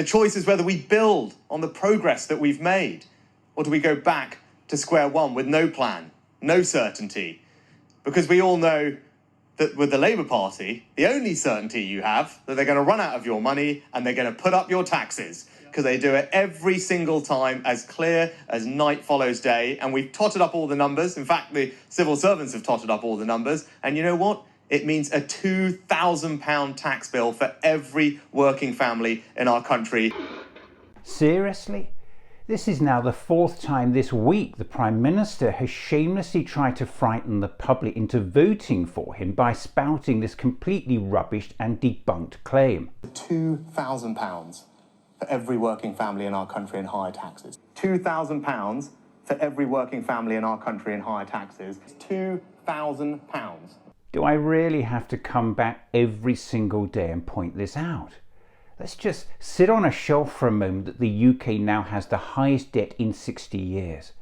The choice is whether we build on the progress that we've made, or do we go back to square one with no plan, no certainty? Because we all know that with the Labour Party, the only certainty you have that they're going to run out of your money and they're going to put up your taxes, because they do it every single time, as clear as night follows day. And we've totted up all the numbers. In fact, the civil servants have totted up all the numbers. And you know what? It means a £2,000 tax bill for every working family in our country. Seriously? This is now the fourth time this week the Prime Minister has shamelessly tried to frighten the public into voting for him by spouting this completely rubbish and debunked claim. £2,000 for every working family in our country in higher taxes. £2,000 for every working family in our country in higher taxes. £2,000. Do I really have to come back every single day and point this out? Let's just sit on a shelf for a moment that the UK now has the highest debt in 60 years,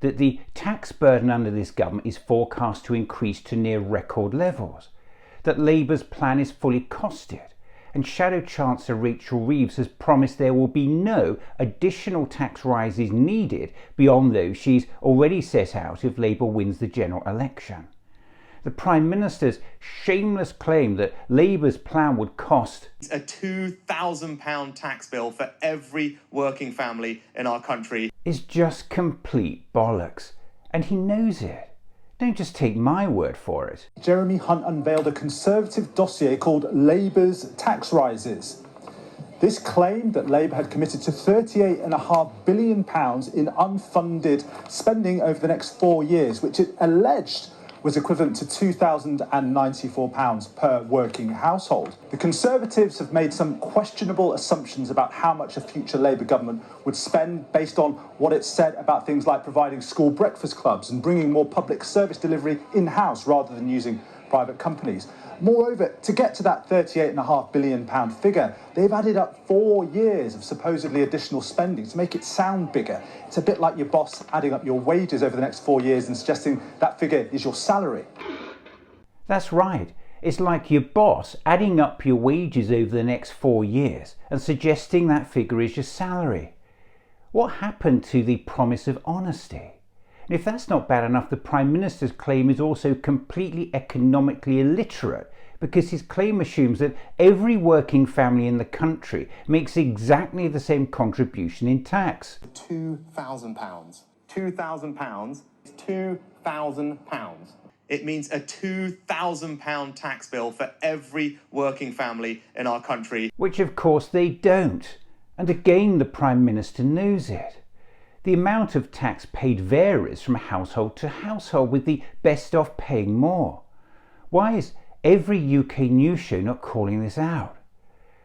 that the tax burden under this government is forecast to increase to near record levels, that Labour's plan is fully costed, and Shadow Chancellor Rachel Reeves has promised there will be no additional tax rises needed beyond those she's already set out if Labour wins the general election. The Prime Minister's shameless claim that Labour's plan would cost a £2,000 tax bill for every working family in our country is just complete bollocks, and he knows it. Don't just take my word for it. Jeremy Hunt unveiled a Conservative dossier called Labour's Tax Rises. This claimed that Labour had committed to £38.5 billion in unfunded spending over the next 4 years, which it alleged was equivalent to £2,094 per working household. The Conservatives have made some questionable assumptions about how much a future Labour government would spend based on what it said about things like providing school breakfast clubs and bringing more public service delivery in-house rather than using private companies. Moreover, to get to that £38.5 billion figure, they've added up 4 years of supposedly additional spending to make it sound bigger. It's a bit like your boss adding up your wages over the next 4 years and suggesting that figure is your salary. That's right. It's like your boss adding up your wages over the next 4 years and suggesting that figure is your salary. What happened to the promise of honesty? And if that's not bad enough, the Prime Minister's claim is also completely economically illiterate, because his claim assumes that every working family in the country makes exactly the same contribution in tax. £2,000. £2,000. £2,000. It means a £2,000 tax bill for every working family in our country. Which of course they don't. And again, the Prime Minister knows it. The amount of tax paid varies from household to household, with the best off paying more. Why is every UK news show not calling this out?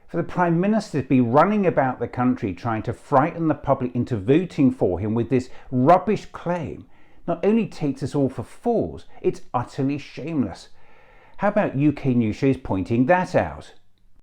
For the Prime Minister to be running about the country trying to frighten the public into voting for him with this rubbish claim not only takes us all for fools, it's utterly shameless. How about UK news shows pointing that out?